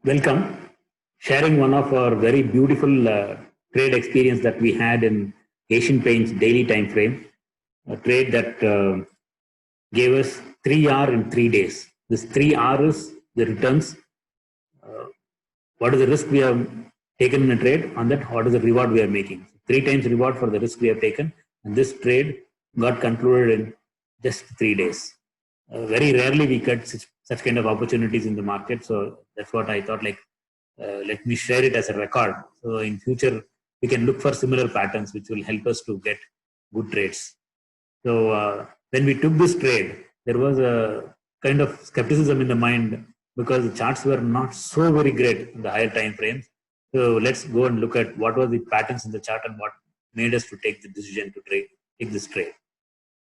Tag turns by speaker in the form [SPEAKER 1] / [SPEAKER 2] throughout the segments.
[SPEAKER 1] Welcome. Sharing one of our very beautiful trade experience that we had in Asian Paints daily time frame, a trade that gave us 3R in 3 days. This 3R is the returns. What is the risk we have taken in a trade? On that, what is the reward we are making? Three times reward for the risk we have taken, and this trade got concluded in just 3 days. Very rarely we get such kind of opportunities in the market, so that's what I thought. Let me share it as a record. So in future we can look for similar patterns, which will help us to get good trades. So when we took this trade, there was a kind of skepticism in the mind because the charts were not so very great in the higher time frames. So let's go and look at what were the patterns in the chart and what made us to take the decision to take this trade.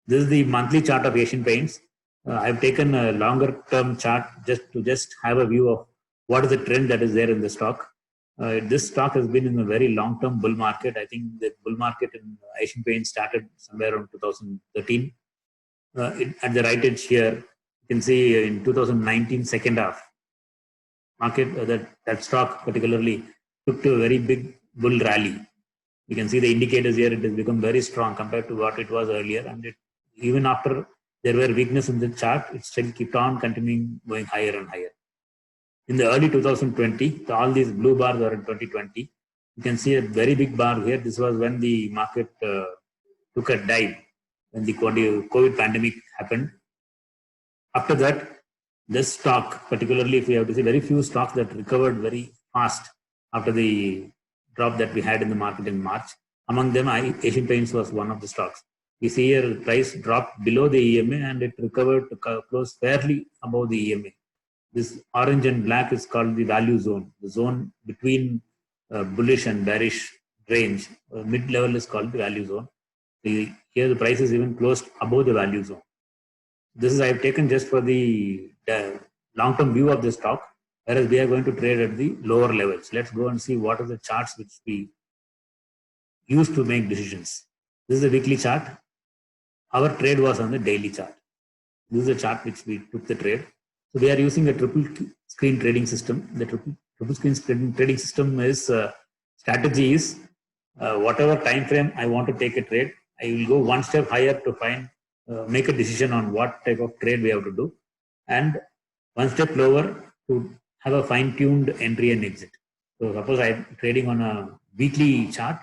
[SPEAKER 1] This is the monthly chart of Asian Paints. I've taken a longer term chart just have a view of what is the trend that is there in the stock. This stock has been in a very long term bull market. I think the bull market in Asian Paints started somewhere around 2013. At the right edge here, you can see in 2019 second half, market that stock particularly took to a very big bull rally. You can see the indicators here, it has become very strong compared to what it was earlier. And even after there were weakness in the chart, it still kept on continuing going higher and higher. In the early 2020, all these blue bars are in 2020. You can see a very big bar here. This was when the market took a dive when the COVID pandemic happened. After that, this stock, particularly if we have to see very few stocks that recovered very fast after the drop that we had in the market in March. Among them, Asian Paints was one of the stocks. We see here price dropped below the EMA and it recovered to close fairly above the EMA. This orange and black is called the value zone, the zone between bullish and bearish range. Mid-level is called the value zone. Here the price is even closed above the value zone. This is I've taken just for the long-term view of the stock, whereas we are going to trade at the lower levels. Let's go and see what are the charts which we use to make decisions. This is a weekly chart. Our trade was on the daily chart. This is a chart which we took the trade. So we are using a triple screen trading system. The triple screen trading system is strategy is whatever time frame I want to take a trade, I will go one step higher to make a decision on what type of trade we have to do, and one step lower to have a fine-tuned entry and exit. So suppose I'm trading on a weekly chart,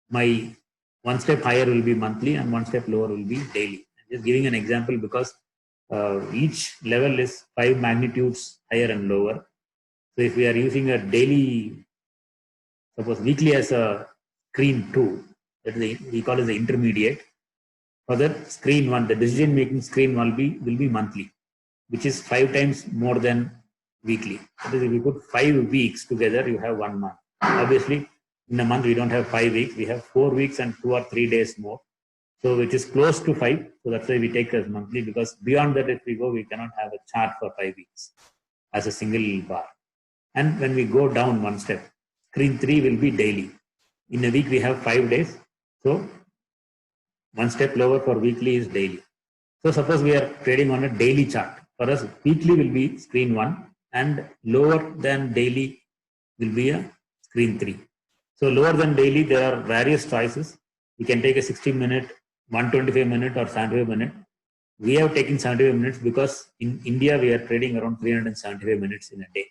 [SPEAKER 1] my one step higher will be monthly and one step lower will be daily. I'm just giving an example because each level is 5 magnitudes higher and lower. So if we are using a daily, suppose weekly as a screen 2, that is we call it the intermediate. For that screen 1, the decision making screen will be monthly, which is 5 times more than weekly. That is, if you put 5 weeks together, you have 1 month. Obviously, in a month we don't have 5 weeks, we have 4 weeks and 2 or 3 days more. So it is close to 5. So that's why we take as monthly, because beyond that, if we go, we cannot have a chart for 5 weeks as a single bar. And when we go down one step, screen 3 will be daily. In a week, we have 5 days. So one step lower for weekly is daily. So suppose we are trading on a daily chart. For us, weekly will be screen 1 and lower than daily will be a screen 3. So lower than daily, there are various choices. You can take a 60-minute, 125-minute or 75-minute. We have taken 75 minutes because in India, we are trading around 375 minutes in a day.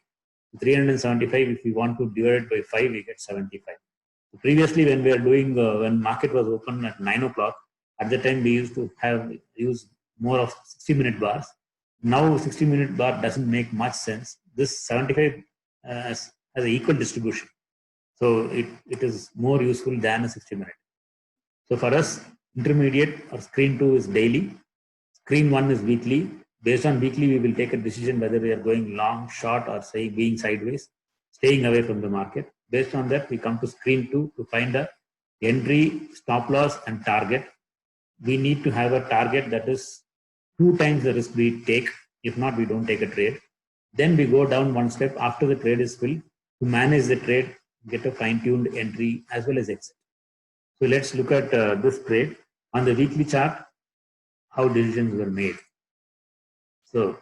[SPEAKER 1] 375, if we want to divide it by 5, we get 75. Previously, when we are doing, when market was open at 9 o'clock, at the time we used to use more of 60-minute bars. Now 60-minute bar doesn't make much sense. This 75 has an equal distribution. So it is more useful than a 60-minute. So for us, intermediate or screen 2 is daily. Screen 1 is weekly. Based on weekly, we will take a decision whether we are going long, short, or say being sideways, staying away from the market. Based on that, we come to screen 2 to find a entry, stop loss, and target. We need to have a target that is 2 times the risk we take. If not, we don't take a trade. Then we go down one step after the trade is filled to manage the trade, get a fine-tuned entry as well as exit. So let's look at this trade on the weekly chart, how decisions were made. So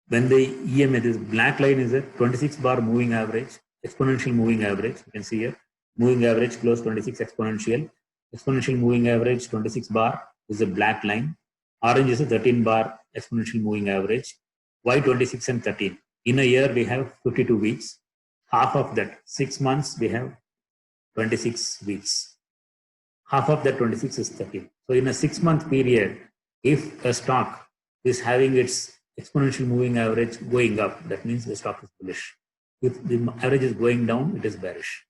[SPEAKER 1] when the EMA, this black line is a 26 bar moving average, exponential moving average. You can see here, moving average close 26 exponential. Exponential moving average 26 bar is a black line. Orange is a 13 bar exponential moving average. Why 26 and 13? In a year, we have 52 weeks. Half of that, 6 months, we have 26 weeks. Half of that 26 is 13. So in a 6-month period, if a stock is having its exponential moving average going up, that means the stock is bullish. If the average is going down, it is bearish.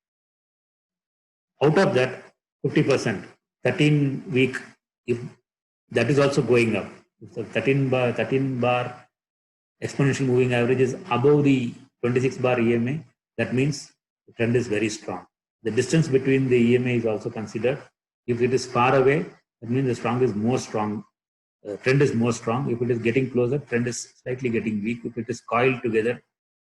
[SPEAKER 1] Out of that, 50%, 13 week, if that is also going up. If the 13 bar exponential moving average is above the 26 bar EMA, that means the trend is very strong. The distance between the EMA is also considered. If it is far away, that means the trend is more strong. If it is getting closer, trend is slightly getting weak. If it is coiled together,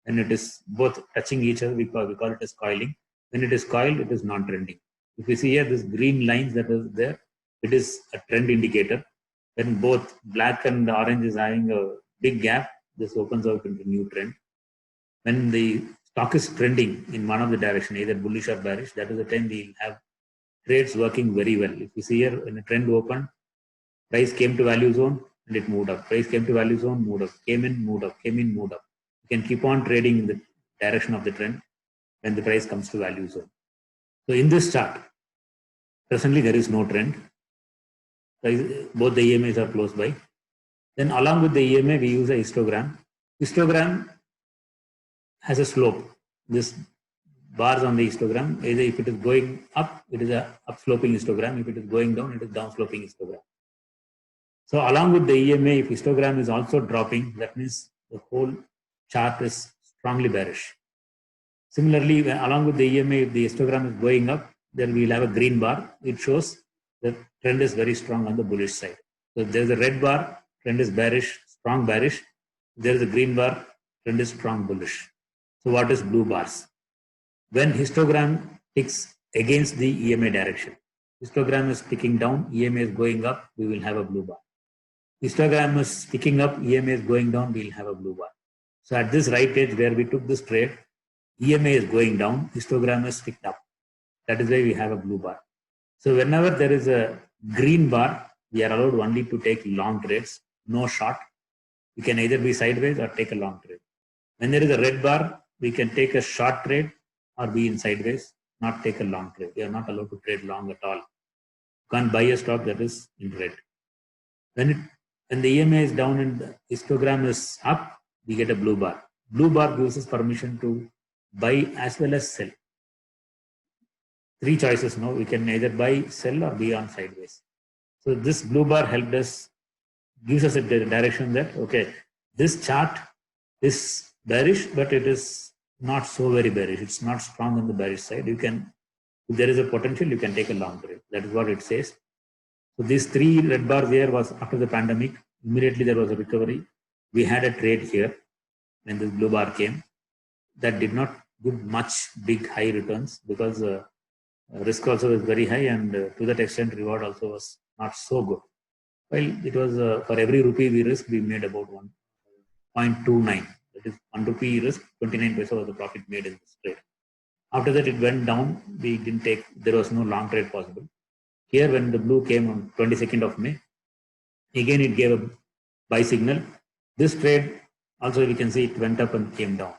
[SPEAKER 1] then it is both touching each other, we call it as coiling. When it is coiled, it is non-trending. If you see here, this green lines that is there, it is a trend indicator. When both black and orange is having a big gap, this opens out into new trend. When the stock is trending in one of the direction, either bullish or bearish, that is the time we'll have trades working very well. If you see here, when a trend opened, price came to value zone and it moved up. Price came to value zone, moved up, came in, moved up, came in, moved up. You can keep on trading in the direction of the trend when the price comes to value zone. So in this chart, presently there is no trend. Both the EMAs are close by. Then along with the EMA, we use a histogram. Histogram has a slope. This bars on the histogram, either if it is going up, it is a upsloping histogram. If it is going down, it is downsloping histogram. So along with the EMA, if histogram is also dropping, that means the whole chart is strongly bearish. Similarly, along with the EMA, if the histogram is going up, then we'll have a green bar. It shows the trend is very strong on the bullish side. So if there is a red bar, trend is bearish, strong bearish. If there is a green bar, trend is strong bullish. So what is blue bars? When histogram ticks against the EMA direction, histogram is ticking down, EMA is going up, we will have a blue bar. Histogram is ticking up, EMA is going down, we will have a blue bar. So at this right edge where we took this trade, EMA is going down, histogram is ticked up. That is why we have a blue bar. So whenever there is a green bar, we are allowed only to take long trades, no short. We can either be sideways or take a long trade. When there is a red bar, we can take a short trade or be in sideways, not take a long trade. We are not allowed to trade long at all. You can't buy a stock that is in red. When the EMA is down and the histogram is up, we get a blue bar. Blue bar gives us permission to buy as well as sell. 3 choices now. We can either buy, sell, or be on sideways. So this blue bar helped us, gives us a direction that, okay, this chart is bearish, but it is not so very bearish. It's not strong on the bearish side. You can, if there is a potential, you can take a long trade. That is what it says. So these 3 red bars here was after the pandemic. Immediately there was a recovery. We had a trade here when this blue bar came. That did not give much big high returns because risk also was very high, and to that extent reward also was not so good. Well, it was for every rupee we risk, we made about 1.29. That is 1 rupee risk, 29 paisa was the profit made in this trade. After that, it went down. We didn't take, there was no long trade possible. Here, when the blue came on 22nd of May, again it gave a buy signal. This trade also, we can see it went up and came down.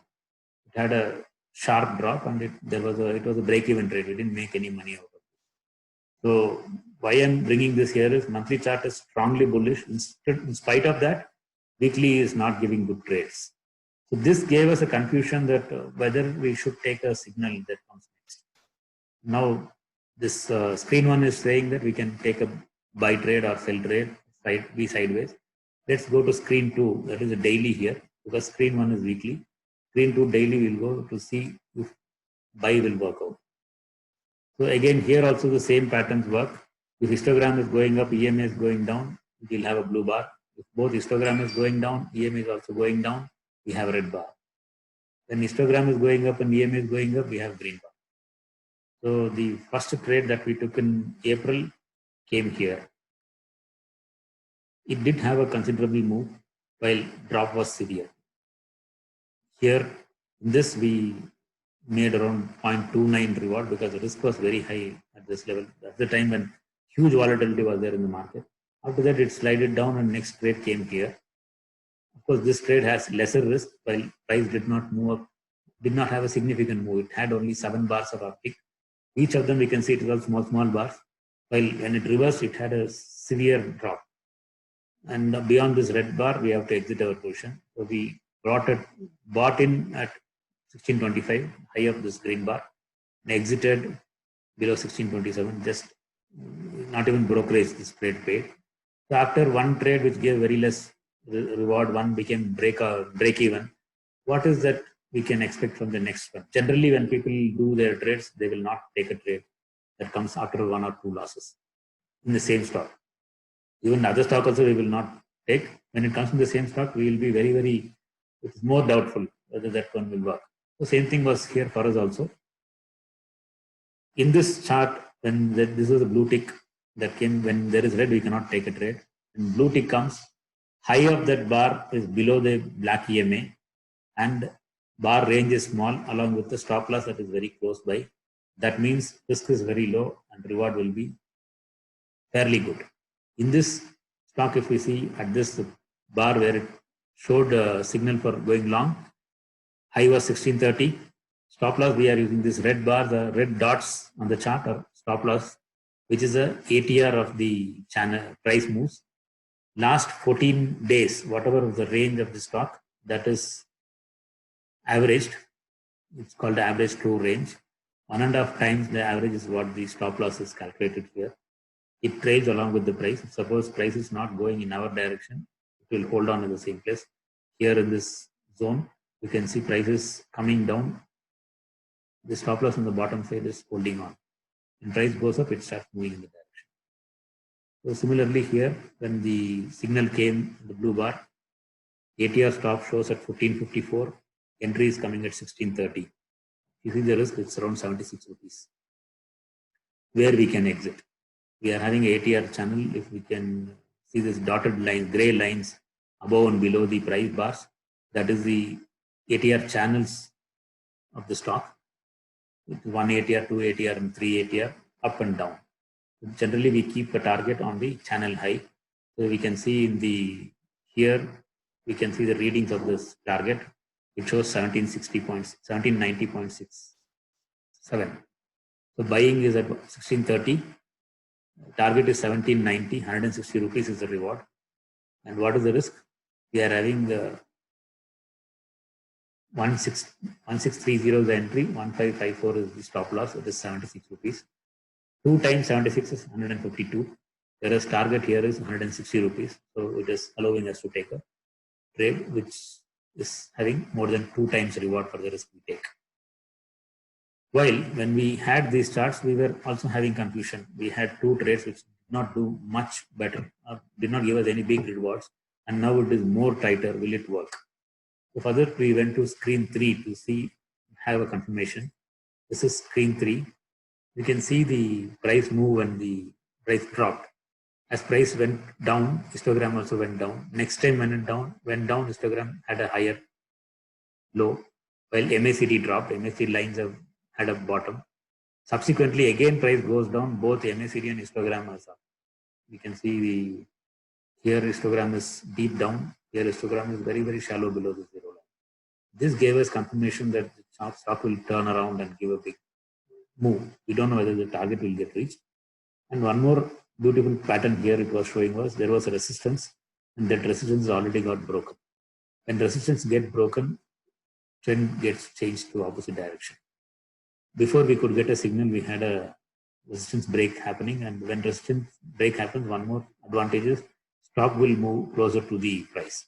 [SPEAKER 1] It had a sharp drop, and it was a break-even trade. We didn't make any money out of it. So why I'm bringing this here is monthly chart is strongly bullish. In spite of that, weekly is not giving good trades. So this gave us a confusion that whether we should take a signal that comes next. Now this screen 1 is saying that we can take a buy trade or sell trade, be sideways. Let's go to screen 2. That is a daily here, because screen 1 is weekly. Screen 2 daily will go to see if buy will work out. So again, here also the same patterns work. If histogram is going up, EMA is going down, we will have a blue bar. If both histogram is going down, EMA is also going down, we have a red bar. When histogram is going up and EMA is going up, we have green bar. So the first trade that we took in April came here. It did have a considerable move while drop was severe. Here, in this we made around 0.29 reward because the risk was very high at this level. At the time when huge volatility was there in the market. After that, it slided down and next trade came here. Of course, this trade has lesser risk while price did not move up, did not have a significant move. It had only 7 bars of uptick. Each of them we can see it was small bars. While when it reversed, it had a severe drop. And beyond this red bar, we have to exit our position. So we bought in at 1625, high of this green bar, and exited below 1627, just not even brokerage this trade paid. So after one trade which gave very less reward, one became break even. What is that we can expect from the next one? Generally, when people do their trades, they will not take a trade that comes after 1 or 2 losses in the same stock. Even other stock also we will not take. When it comes to the same stock, we will be very, it's more doubtful whether that one will work. The same thing was here for us also. In this chart, when this was a blue tick that came, when there is red, we cannot take a trade. When blue tick comes, high of that bar is below the black EMA and bar range is small along with the stop loss that is very close by. That means risk is very low and reward will be fairly good. In this stock, if we see at this bar where it showed a signal for going long, high was 1630. Stop loss, we are using this red bar, the red dots on the chart or stop loss, which is a ATR of the channel price moves. Last 14 days, whatever the range of the stock, that is averaged. It's called the average true range. 1.5 times the average is what the stop loss is calculated here. It trades along with the price. Suppose price is not going in our direction, it will hold on in the same place. Here in this zone, you can see prices coming down. The stop loss on the bottom side is holding on. When price goes up, it starts moving in the direction. So similarly here, when the signal came, the blue bar, ATR stop shows at 1454, entry is coming at 1630. You see the risk, it's around 76 rupees. Where we can exit. We are having a ATR channel. If we can see this dotted line, gray lines above and below the price bars, that is the ATR channels of the stock. 1 ATR, 2 ATR, and 3 ATR, up and down. Generally, we keep a target on the channel high. So we can see in the here, we can see the readings of this target. It shows 1790.67. So buying is at 1630. Target is 1790, 160 rupees is the reward. And what is the risk? We are having the 1630 is the entry, 1554 is the stop loss, it is 76 rupees. 2 times 76 is 152, whereas target here is 160 rupees. So it is allowing us to take a trade which is having more than 2 times reward for the risk we take. While when we had these charts, we were also having confusion. We had 2 trades which did not do much better, or did not give us any big rewards, and now it is more tighter. Will it work? So further, we went to screen 3 to have a confirmation. This is screen 3. You can see the price move and the price dropped. As price went down, histogram also went down. Next time when it went down, histogram had a higher low, while MACD dropped. MACD lines have had a bottom. Subsequently, again price goes down, both MACD and histogram are up. You can see here histogram is deep down, here histogram is very shallow below the 0 line. This gave us confirmation that the stock will turn around and give a big move. We don't know whether the target will get reached. And one more beautiful pattern here it was showing was there was a resistance, and that resistance already got broken. When resistance gets broken, trend gets changed to opposite direction. Before we could get a signal, we had a resistance break happening, and when resistance break happens, one more advantage is stock will move closer to the price.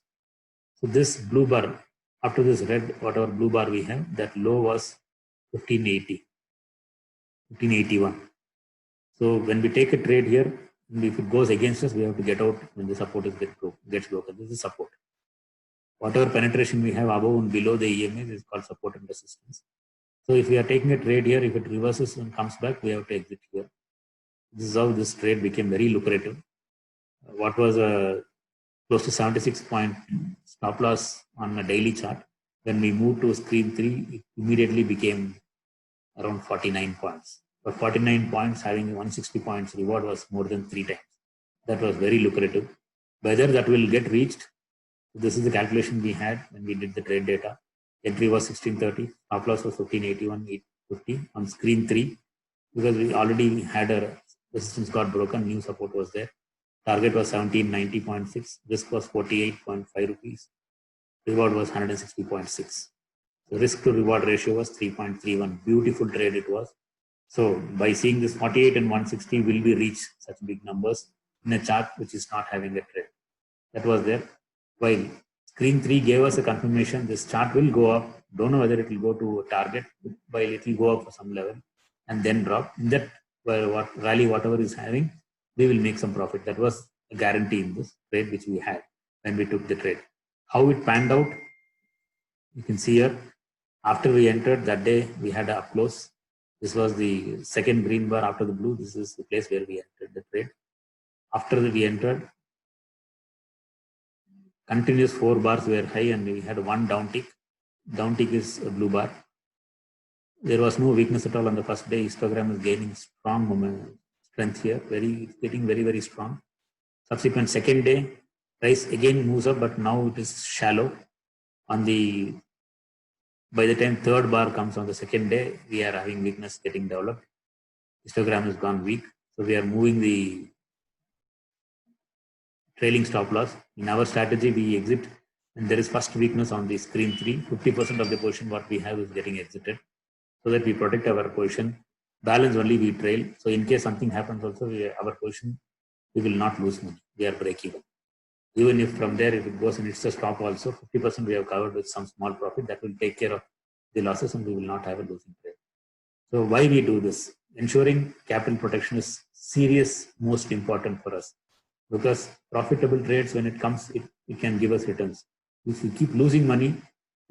[SPEAKER 1] So this blue bar, after this red, whatever blue bar we have, that low was 1581. So when we take a trade here, if it goes against us, we have to get out when the support gets broken. This is support. Whatever penetration we have above and below the EMAs is called support and resistance. So if we are taking a trade here, if it reverses and comes back, we have to exit here. This is how this trade became very lucrative. What was a close to 76 point stop loss on a daily chart When we moved to screen 3, it immediately became around 49 points. For 49 points, having 160 points reward was more than 3 times. That was very lucrative. Whether that will get reached, this is the calculation we had when we did the trade data. Entry was 1630, stop loss was 1581, 850 on screen 3, because we already had a resistance got broken, new support was there. Target was 1790.6, risk was 48.5 rupees, reward was 160.6. The risk to reward ratio was 3.31. Beautiful trade it was. So by seeing this 48 and 160, will we reach such big numbers in a chart which is not having a trend? That was there. While screen 3 gave us a confirmation, this chart will go up. Don't know whether it will go to a target, while it will go up for some level and then drop. In that rally, whatever is having, we will make some profit. That was a guarantee in this trade which we had when we took the trade. How it panned out, you can see here. After we entered that day, we had a up close. This was the second green bar after the blue. This is the place where we entered the trade. After we entered, continuous 4 bars were high and we had one down tick. Down tick is a blue bar. There was no weakness at all on the first day. Histogram is gaining strong momentum, strength here. It's getting very, very strong. Subsequent second day, price again moves up, but now it is shallow. By the time third bar comes on the second day, we are having weakness getting developed. Histogram has gone weak. So we are moving the trailing stop loss. In our strategy, we exit and there is first weakness on the screen 3. 50% of the position what we have is getting exited, so that we protect our position. Balance only we trail. So in case something happens also, our position, we will not lose money. We are break even. Even if from there, if it goes and it's a stop also, 50% we have covered with some small profit that will take care of the losses and we will not have a losing trade. So why we do this? Ensuring capital protection is serious, most important for us, because profitable trades, when it comes, it can give us returns. If we keep losing money,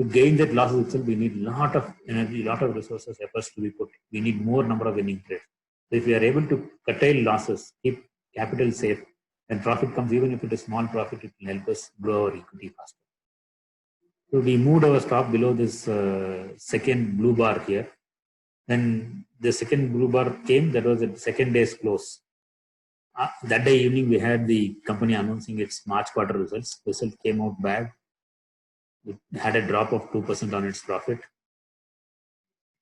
[SPEAKER 1] to gain that losses itself, we need a lot of energy, lot of resources, efforts to be put. We need more number of winning trades. So if we are able to curtail losses, keep capital safe, and profit comes, even if it is small profit, it will help us grow our equity faster. So we moved our stop below this second blue bar here. Then the second blue bar came, that was the second day's close. That day evening, we had the company announcing its March quarter results. Result came out bad. It had a drop of 2% on its profit.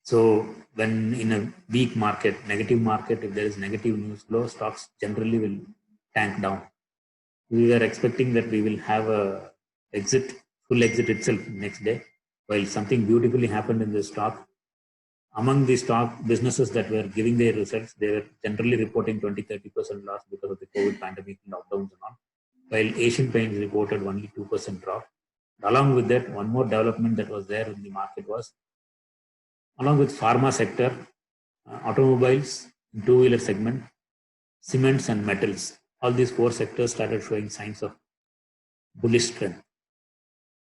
[SPEAKER 1] So when in a weak market, negative market, if there is negative news flow, stocks generally will tank down. We were expecting that we will have a full exit itself next day. While something beautifully happened in the stock, among the stock businesses that were giving their results, they were generally reporting 20-30% loss because of the COVID pandemic and lockdowns and all. While Asian Paints reported only 2% drop. Along with that, one more development that was there in the market was, along with pharma sector, automobiles, two-wheeler segment, cements and metals, all these 4 sectors started showing signs of bullish strength.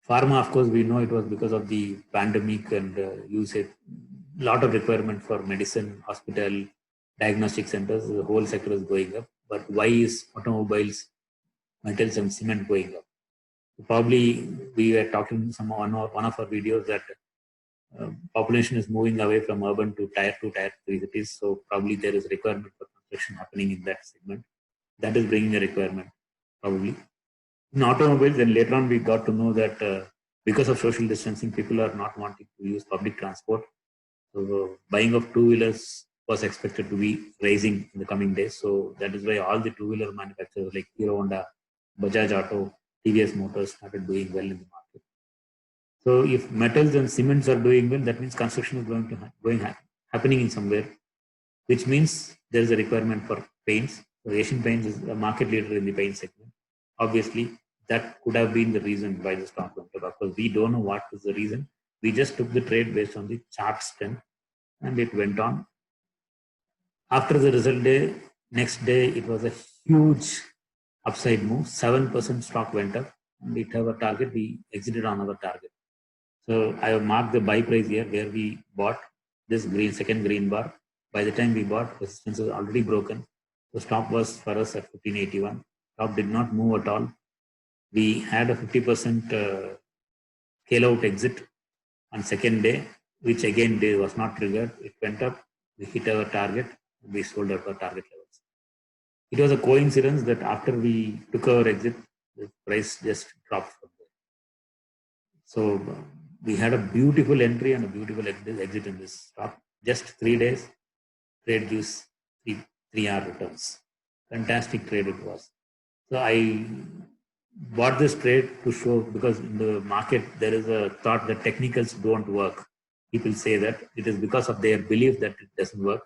[SPEAKER 1] Pharma, of course, we know it was because of the pandemic and usage, lot of requirement for medicine, hospital, diagnostic centers. The whole sector is going up. But why is automobiles, metals and cement going up? Probably we were talking one of our videos that population is moving away from urban to tier 2, tier 3 cities. So probably there is requirement for construction happening in that segment. That is bringing a requirement, probably. In automobiles, then later on we got to know that because of social distancing, people are not wanting to use public transport. So buying of two-wheelers was expected to be rising in the coming days. So that is why all the two-wheeler manufacturers like Hero Honda, Bajaj Auto, TVS Motors started doing well in the market. So if metals and cements are doing well, that means construction is happening in somewhere, which means there is a requirement for paints. So Asian Paints is a market leader in the paint segment. Obviously, that could have been the reason why the stock went up. Of course, we don't know what is the reason. We just took the trade based on the chart strength and it went on. After the result day, next day, it was a huge upside move. 7% stock went up and it have a target. We exited on our target. So I have marked the buy price here where we bought this second green bar. By the time we bought, resistance was already broken. The stop was for us at 1581. Stop did not move at all. We had a 50% scale out exit On second day, which again day was not triggered, it went up, we hit our target, we sold at our target levels. It was a coincidence that after we took our exit, the price just dropped from there. So we had a beautiful entry and a beautiful exit in this stock. Just 3 days, trade gives 3R returns. Fantastic trade it was. So I bought this trade to show, because in the market there is a thought that technicals don't work. People say that it is because of their belief that it doesn't work.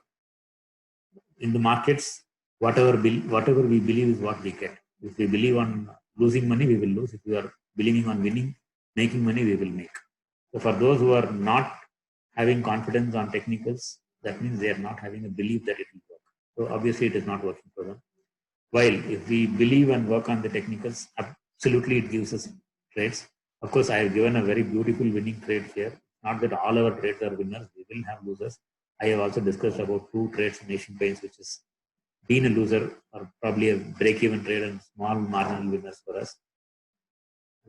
[SPEAKER 1] In the markets, whatever we believe is what we get. If we believe on losing money, we will lose. If we are believing on winning, making money, we will make. So for those who are not having confidence on technicals, that means they are not having a belief that it will work. So obviously it is not working for them. While if we believe and work on the technicals, absolutely it gives us trades. Of course, I have given a very beautiful winning trade here. Not that all our trades are winners, we will have losers. I have also discussed about 2 trades in Asian Paints, which is been a loser or probably a break-even trade and small marginal winners for us.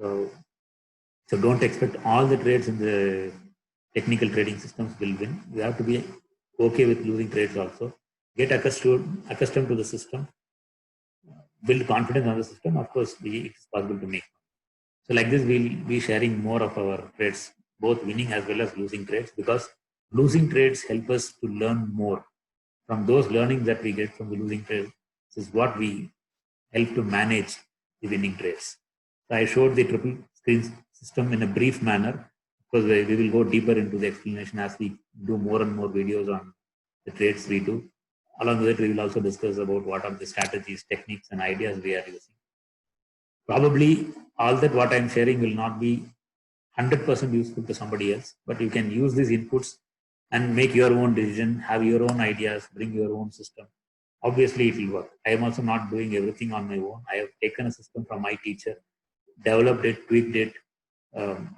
[SPEAKER 1] So don't expect all the trades in the technical trading systems will win. You have to be okay with losing trades also. Get accustomed to the system. Build confidence on the system. Of course, it is possible to make. So like this, we'll be sharing more of our trades, both winning as well as losing trades, because losing trades help us to learn more. From those learnings that we get from the losing trades, this is what we help to manage the winning trades. So I showed the triple screen system in a brief manner, because we will go deeper into the explanation as we do more and more videos on the trades we do. Along with it, we will also discuss about what are the strategies, techniques, and ideas we are using. Probably all that what I'm sharing will not be 100% useful to somebody else, but you can use these inputs and make your own decision, have your own ideas, bring your own system. Obviously, it will work. I am also not doing everything on my own. I have taken a system from my teacher, developed it, tweaked it,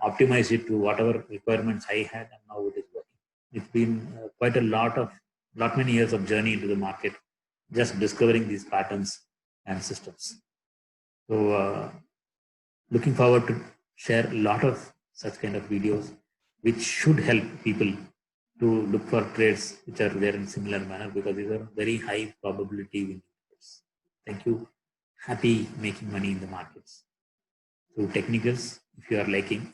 [SPEAKER 1] optimized it to whatever requirements I had, and now it is working. It's been quite lot many years of journey into the market, just discovering these patterns and systems. So looking forward to share a lot of such kind of videos, which should help people to look for trades which are there in similar manner, because these are very high probability winning trades. Thank you. Happy making money in the markets through technicals if you are liking.